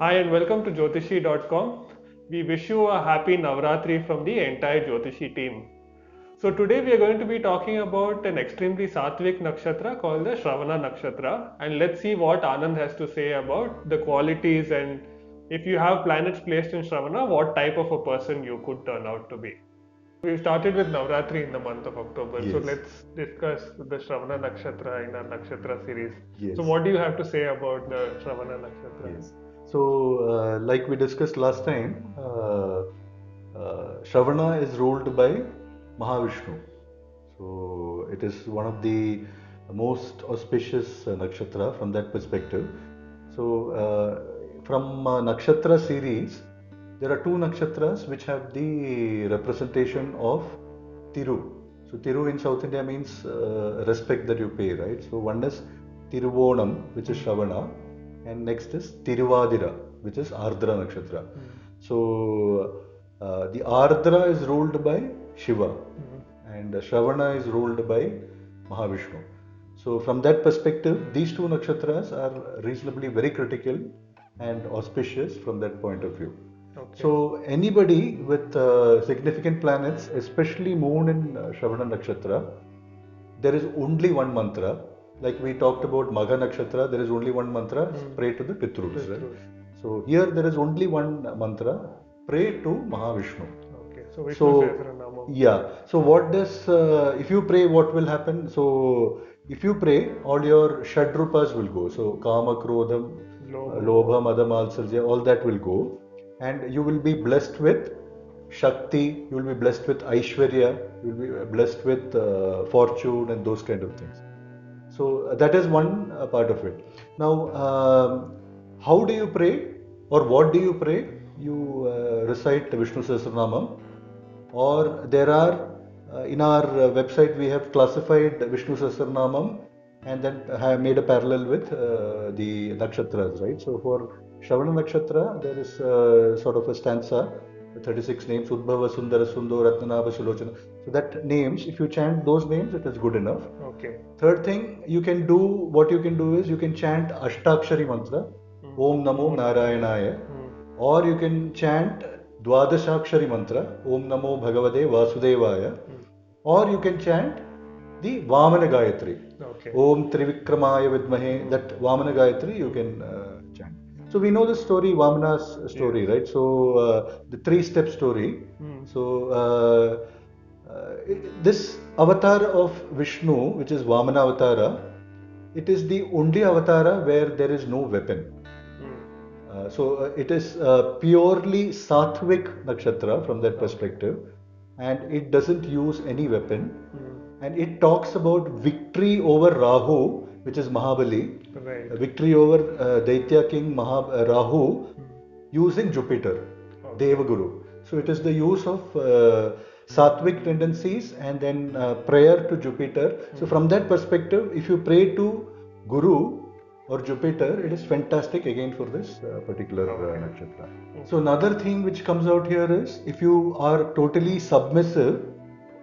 Hi and welcome to Jothishi.com. We wish you a happy Navratri from the entire Jothishi team. So today we are going to be talking about an extremely sattvic nakshatra called the Shravana Nakshatra, and let's see what Anand has to say about the qualities and if you have planets placed in Shravana, what type of a person you could turn out to be. We started with Navratri in the month of October, so Yes, let's discuss the Shravana Nakshatra in our Nakshatra series. So yes, what do you have to say about the Shravana Nakshatra? yes. So, like we discussed last time, Shravana is ruled by Mahavishnu. So, it is one of the most auspicious nakshatra from that perspective. So, from nakshatra series, there are two nakshatras which have the representation of Tiru. So, Tiru in South India means respect that you pay, right? So, one is Tiruvonam, which is Shravana, and next is Tiruvadira, which is Ardra Nakshatra. So, the Ardra is ruled by Shiva, and Shravana is ruled by Mahavishnu. So, from that perspective, these two nakshatras are reasonably very critical and auspicious from that point of view. Okay. So, anybody with significant planets, especially Moon in Shravana Nakshatra, there is only one mantra. Like we talked about Magha Nakshatra, there is only one mantra, pray to the Pitrus. Right? So, here there is only one mantra, pray to Mahavishnu. Okay, so Vishnu So, Sahasranamam. yeah. So, what does, if you pray, what will happen? So, if you pray, all your Shadrupas will go. So, Kama, Krodham, Lobha, Mada, Malsarja, all that will go. And you will be blessed with Shakti, you will be blessed with Aishwarya, you will be blessed with fortune and those kind of things. So that is one part of it. Now, how do you pray or what do you pray? You recite Vishnu Sahasranamam, or there are in our website we have classified Vishnu Sahasranamam and then have made a parallel with the nakshatras, right? So for Shravana Nakshatra, there is sort of a stanza, 36 names, Udbhava, Sundara, Sundo, Ratnanabha, Sulochana. So that names, if you chant those names, it is good enough. Okay. Third thing, you can do, what you can do is you can chant Ashtakshari mantra, Om Namo Narayanaya, or you can chant Dwadashakshari mantra, Om Namo Bhagavate Vasudevaya, or you can chant the Vamana Gayatri, Okay. Om Trivikramaya Vidmahe, that Vamana Gayatri you can chant. So we know the story, Vamana's story, right? So the three-step story. So this avatar of Vishnu, which is Vamana Avatara, it is the only avatara where there is no weapon. So it is purely sattvic nakshatra from that perspective, and it doesn't use any weapon. And it talks about victory over Rahu, which is Mahabali, Right. victory over Daitya king Rahu using Jupiter, Devaguru. So it is the use of sattvic tendencies and then prayer to Jupiter. So from that perspective, if you pray to Guru or Jupiter, it is fantastic again for this particular nakshatra. So another thing which comes out here is if you are totally submissive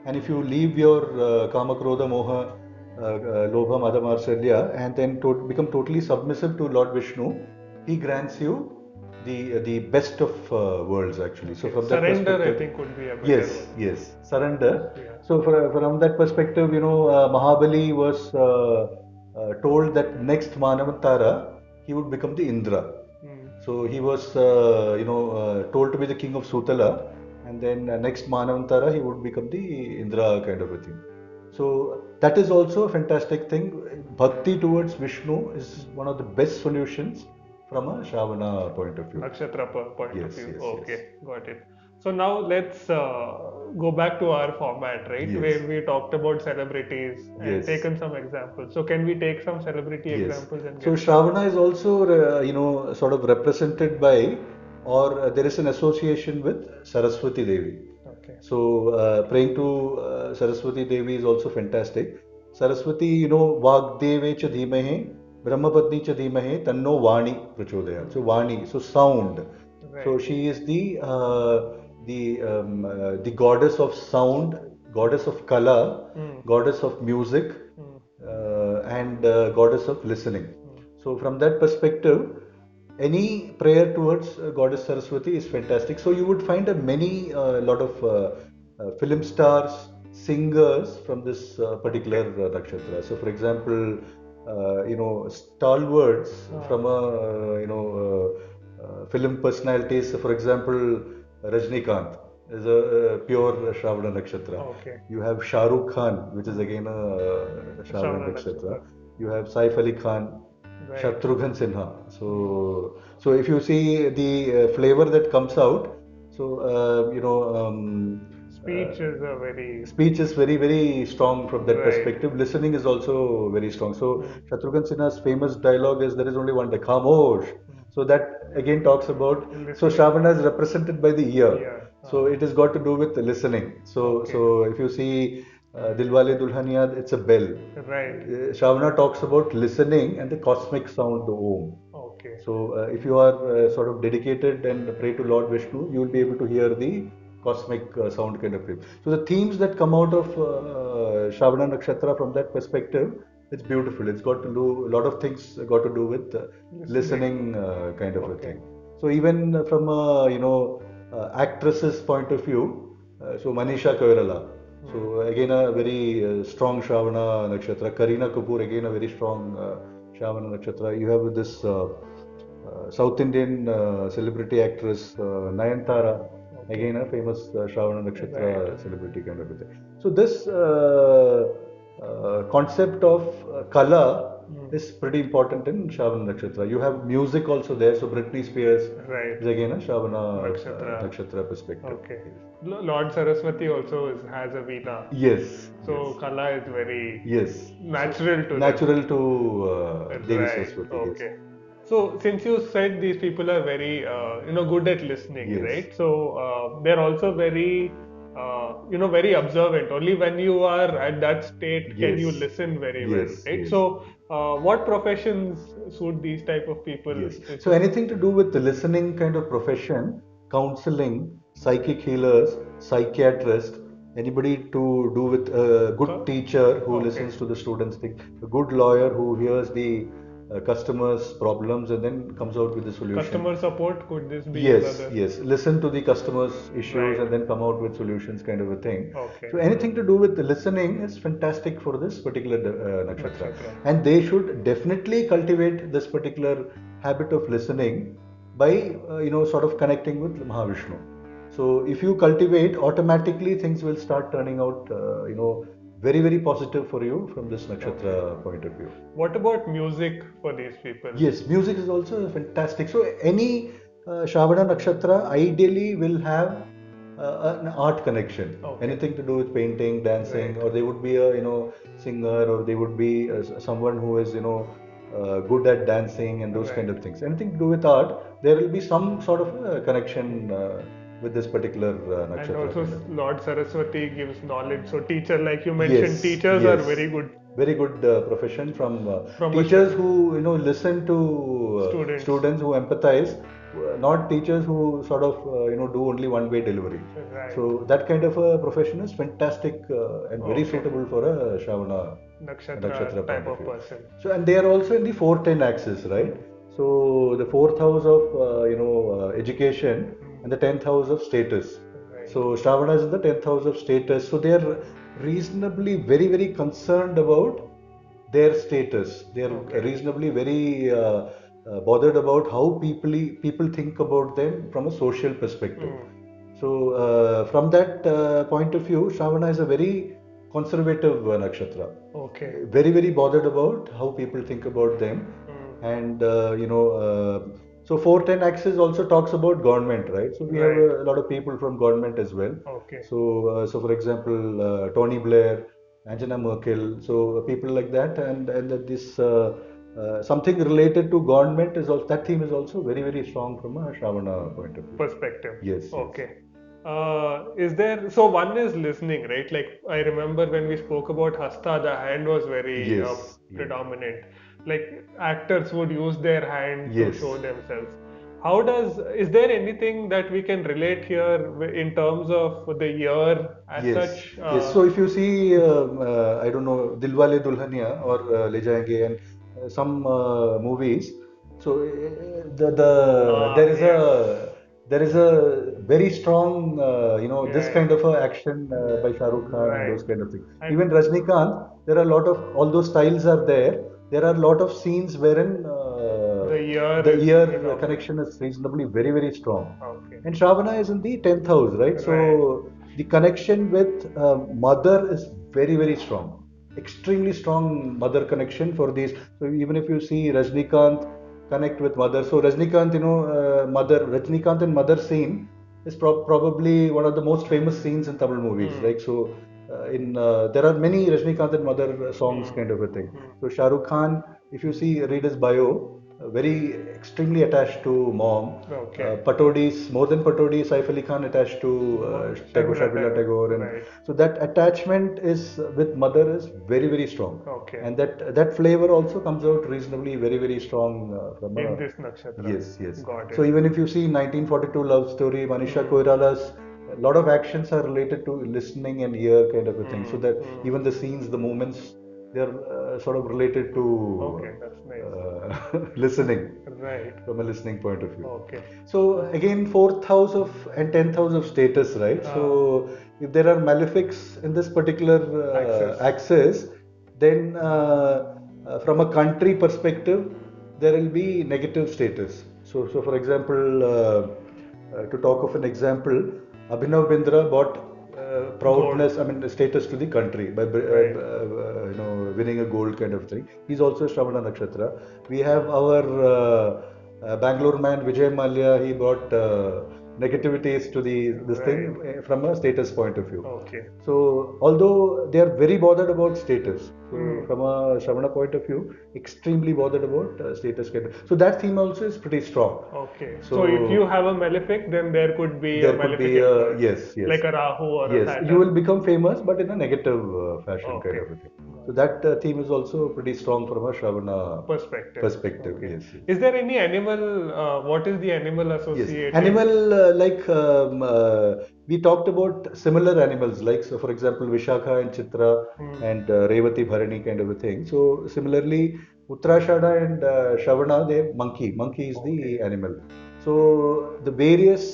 and if you leave your Kama, Krodha, Moha, Lobha, Mada, Matsarya and then become totally submissive to Lord Vishnu, he grants you the best of worlds actually. So from that Surrender, perspective, I think, would be a better yes, word. yes, surrender. Yeah. So from that perspective, Mahabali was told that next Manavantara he would become the Indra. So he was told to be the king of Sutala, and then next Manavantara he would become the Indra kind of a thing. So that is also a fantastic thing. Bhakti towards Vishnu is one of the best solutions from a Shravana point of view. Nakshatra point of Yes, view. yes, Okay, yes. got it. So now let's go back to our format, right? Yes. Where we talked about celebrities and Yes. taken some examples. So can we take some celebrity Yes. examples and So get Shravana is also sort of represented by, or there is an association with Saraswati Devi. Okay. So praying to Saraswati Devi is also fantastic. Saraswati, Vagdeve cha dhimahe, Brahmapatni cha dhimahe, tanno Vani prachodaya. So Vani, so sound. Right. So she is the goddess of sound, goddess of kala, goddess of music, and goddess of listening. So from that perspective, any prayer towards Goddess Saraswati is fantastic. So you would find a many lot of film stars, singers from this particular nakshatra. So, for example, stalwarts from a film personalities. For example, Rajnikant is a pure Shravana Nakshatra. Okay. You have Shah Rukh Khan, which is again a Shravana Nakshatra. You have Saif Ali Khan, Right. Shatrughan Sinha. So if you see the flavor that comes out, speech is very very strong from that Right. perspective. Listening is also very strong. So Shatrughan Sinha's famous dialogue is there is only one day, Khamosh. So that again talks about. So Shravana is represented by the ear. So it has got to do with listening. So if you see Dilwale Dulhaniya, it's a bell. Right. Shravana talks about listening and the cosmic sound, the Om. Okay. So if you are sort of dedicated and pray to Lord Vishnu, you will be able to hear the cosmic sound kind of thing. So the themes that come out of Shravana Nakshatra from that perspective, it's beautiful. It's got to do a lot of things got to do with listening kind of a thing. So even from a actress's point of view, so Manisha Koirala. So again a very strong Shravana Nakshatra. Kareena Kapoor again a very strong Shravana Nakshatra. You have this South Indian celebrity actress Nayantara, again a famous Shravana Nakshatra celebrity kind of a thing. So this concept of Kala is pretty important in Shravana Nakshatra. You have music also there, so Britney Spears is again a Shravana Nakshatra perspective. Okay. Lord Saraswati also has a veena. Yes. So Kala is very natural to Devi Saraswati. Okay. Yes. So since you said these people are very good at listening, right? So they're also very very observant. Only when you are at that state can you listen very well, right? So what professions suit these type of people? So anything to do with the listening kind of profession, counseling, psychic healers, psychiatrist, anybody to do with a good teacher who listens to the students' thing, a good lawyer who hears the customers' problems and then comes out with a solution. Customer support, could this be? Yes. Listen to the customers' issues and then come out with solutions, kind of a thing. So anything to do with the listening is fantastic for this particular nakshatra, and they should definitely cultivate this particular habit of listening by sort of connecting with Mahavishnu. So if you cultivate, automatically things will start turning out very very positive for you from this nakshatra point of view. What about music for these people? Yes, music is also fantastic. So any Shravana nakshatra ideally will have an art connection. Anything to do with painting, dancing, or they would be a singer, or they would be someone who is good at dancing and those kind of things. Anything to do with art, there will be some sort of a connection with this particular nakshatra. And also Lord Saraswati gives knowledge. So teacher, like you mentioned, teachers are very good. Very good profession from teachers who listen to students who empathize, not teachers who sort of do only one-way delivery. So that kind of a profession is fantastic and very suitable for a Shravana nakshatra type of person. So and they are also in the 410 axis, right? So the 4th house of education and the 10th house of status. So Shravana is in the 10th house of status. So they are reasonably very very concerned about their status. They are reasonably very bothered about how people think about them from a social perspective. So from that point of view, Shravana is a very conservative nakshatra. Very very bothered about how people think about them, and so 410 axis also talks about government, right? So we have a lot of people from government as well. So for example, Tony Blair, Angela Merkel, so people like that, and this something related to government is also, that theme is also very very strong from a Shravana point of view. Perspective. Yes. Is there, so one is listening, right? Like I remember when we spoke about Hasta, the hand was very predominant. Like actors would use their hand to show themselves. Is there anything that we can relate here in terms of the year as such? Yes. So if you see, I don't know, Dilwale Dulhaniya or Le Jayenge and some movies, So there is yes. a very strong this Yeah, kind of a action by Shah Rukh Khan and right. those kind of things. And Even Rajnikant, there are a lot of all those styles are there. There are a lot of scenes wherein the year the is ear predominant. connection is reasonably very strong. Okay. And Shravana is in the 10th house, right? Right. So the connection with mother is very strong, extremely strong mother connection for these. So even if you see Rajnikant connect with mother, so Rajnikant, Rajnikant and mother scene is probably one of the most famous scenes in Tamil movies. Hmm. Like so, in there are many Rajnikant and mother songs kind of a thing. So Shah Rukh Khan, if you see read his bio, very extremely attached to mom. Okay. Patodis, more than Patodis, Saif Ali Khan attached to Sharmila Sharmila Tagore. Tagore, and Right. so that attachment is with mother is very strong, Okay. and that flavor also comes out reasonably very strong from In a this nakshatra. yes. Got So it. even if you see 1942 love story, Manisha Koirala's a lot of actions are related to listening and ear kind of a thing. So that even the scenes, the movements, they're sort of related to Okay, that's nice. listening Right. from a listening point of view. Okay. So again, fourth house of and 10th house of status, right? So if there are malefics in this particular Axis. axis, then from a country perspective, there will be negative status. So for example, to talk of an example, Abhinav Bindra bought proudness, Gold. I mean, status to the country by Right. winning a gold kind of thing. He's also Shravana Nakshatra. We have our Bangalore man Vijay Mallya. He brought negativities to the this thing Right. from a status point of view. Okay. So although they are very bothered about status, so Hmm. from a Shravana point of view, extremely bothered about status kind of. So that theme also is pretty strong. Okay. So if you So have a malefic, then there could be a there could malefic be a influence, yes. like a Rahu or a Yes, you will Saturn. become famous, but in a negative fashion, kind Okay. of a thing. So that theme is also pretty strong from a Shravana Perspective. perspective. Okay. Yes. Is there any animal? What is the animal Yes, associated? animal we talked about similar animals like so for example Vishakha and Chitra Hmm. and Revati Bharani kind of a thing. So similarly Uttarashada and Shravana they monkey is the Okay. animal. So the various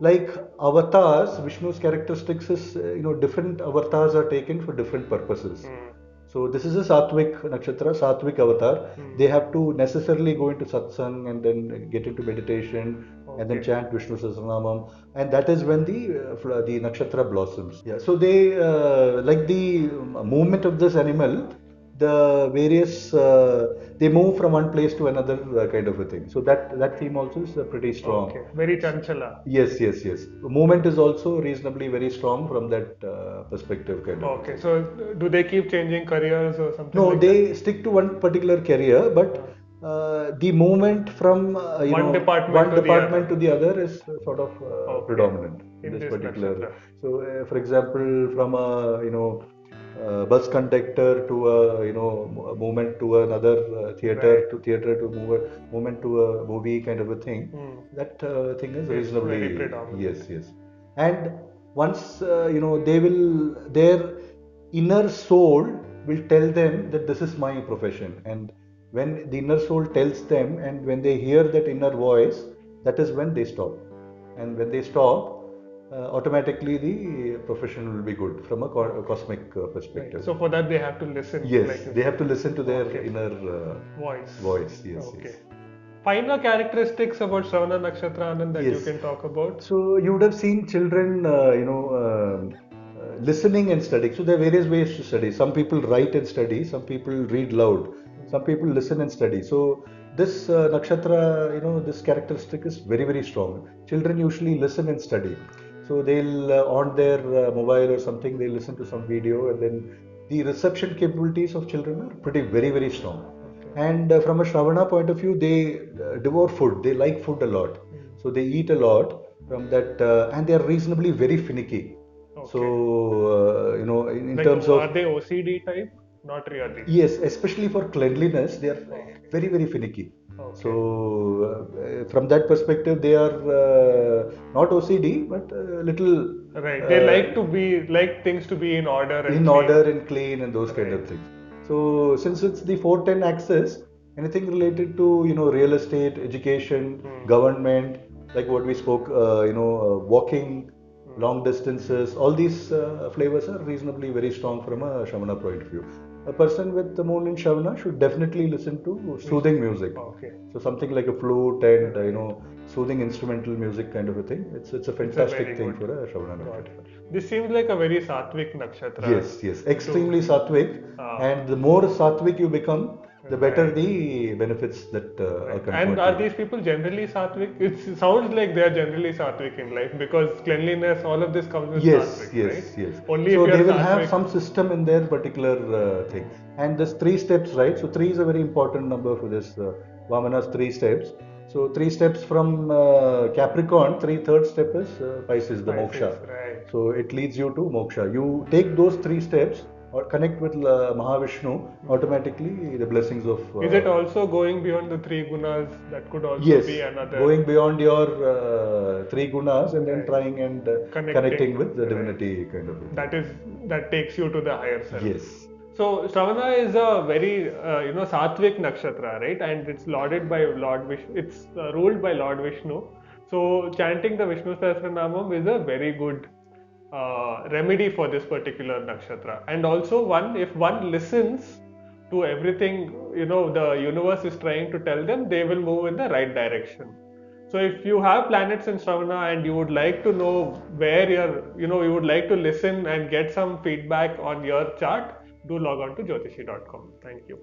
like avatars Vishnu's characteristics is different avatars are taken for different purposes. Hmm. So this is a Satvik nakshatra, Satvik avatar. Hmm. They have to necessarily go into satsang and then get into meditation and then Okay. chant Vishnu Sahasranamam, and that is when the nakshatra blossoms. Yeah. So they like the movement of this animal, the various they move from one place to another kind of a thing. So that theme also is pretty strong. Okay. Very chanchala. Yes. Movement is also reasonably very strong from that perspective kind of a Okay. thing. So do they keep changing careers or something No, like that? they stick to one particular career, but the movement from One department one to the department other. to the other is sort of Okay. predominant in In this this particular. nakshatra. So, for example, from a bus conductor to a movement to another Right. theater to movement to a movie kind of a thing. Hmm. That thing is Is very reasonably predominant. yes, and once they will their inner soul will tell them that this is my profession, and when the inner soul tells them and when they hear that inner voice, that is when they stop, and when they stop automatically the profession will be good from a Okay. cosmic Right. perspective. So for that they have to listen, like Yes, you they have said. to listen to their Okay. inner Voice. voice. Yes. Okay. Final characteristics about Shravana Nakshatra Anand that you Yes. can talk about? So you would have seen children, listening and studying. So there are various ways to study. Some people write and study. Some people read loud. Some people listen and study. So this nakshatra, this characteristic is very strong. Children usually listen and study. So they'll on their mobile or something, they listen to some video, and then the reception capabilities of children are pretty very strong. Okay. And from a Shravana point of view, they devour food. They like food a lot. So they eat a lot from that, and they are reasonably very finicky. So, Okay. in Like, terms of, are they OCD type? Not really. yes, especially for cleanliness, they are Okay. very finicky. So, Okay. from that perspective, they are not OCD, but little Right. They like to be like things to be in order and in clean. order and clean and those kind Right. of things. So since it's the 410 axis, anything related to real estate, education, government, like what we spoke, walking, long distances, all these flavors are reasonably very strong from a Shravana point of view. A person with the moon in Shravana should definitely listen to soothing music. Okay. So something like a flute and soothing instrumental music kind of a thing. It's a fantastic thing for a Shravana nakshatra. This seems like a very sattvic nakshatra. Yes, extremely sattvic. And the more sattvic you become, the better the benefits that are conferred. And are these people generally sattvic? It sounds like they are generally sattvic in life because cleanliness, all of this comes with sattvic, right? Yes. Only so if they will sattvic, have some system in their particular thing. And there's 3 steps, right? So 3 is a very important number for this. Vamana's 3 steps. So 3 steps from Capricorn, 3rd step is Pisces, the moksha. Right. So it leads you to moksha. You take those 3 steps or connect with Mahavishnu, automatically the blessings of... is it also going beyond the 3 gunas? That could also be another... going beyond your 3 gunas and then trying and connecting with the divinity kind of thing. That takes you to the higher self. Yes. So Shravana is a very sattvic nakshatra, right? And it's lauded by Lord Vishnu. It's ruled by Lord Vishnu. So chanting the Vishnu Sahasranamam is a very good remedy for this particular nakshatra. And also if one listens to everything the universe is trying to tell them, they will move in the right direction. So if you have planets in Shravana and you would like to know where you would like to listen and get some feedback on your chart, do log on to Jothishi.com. Thank you.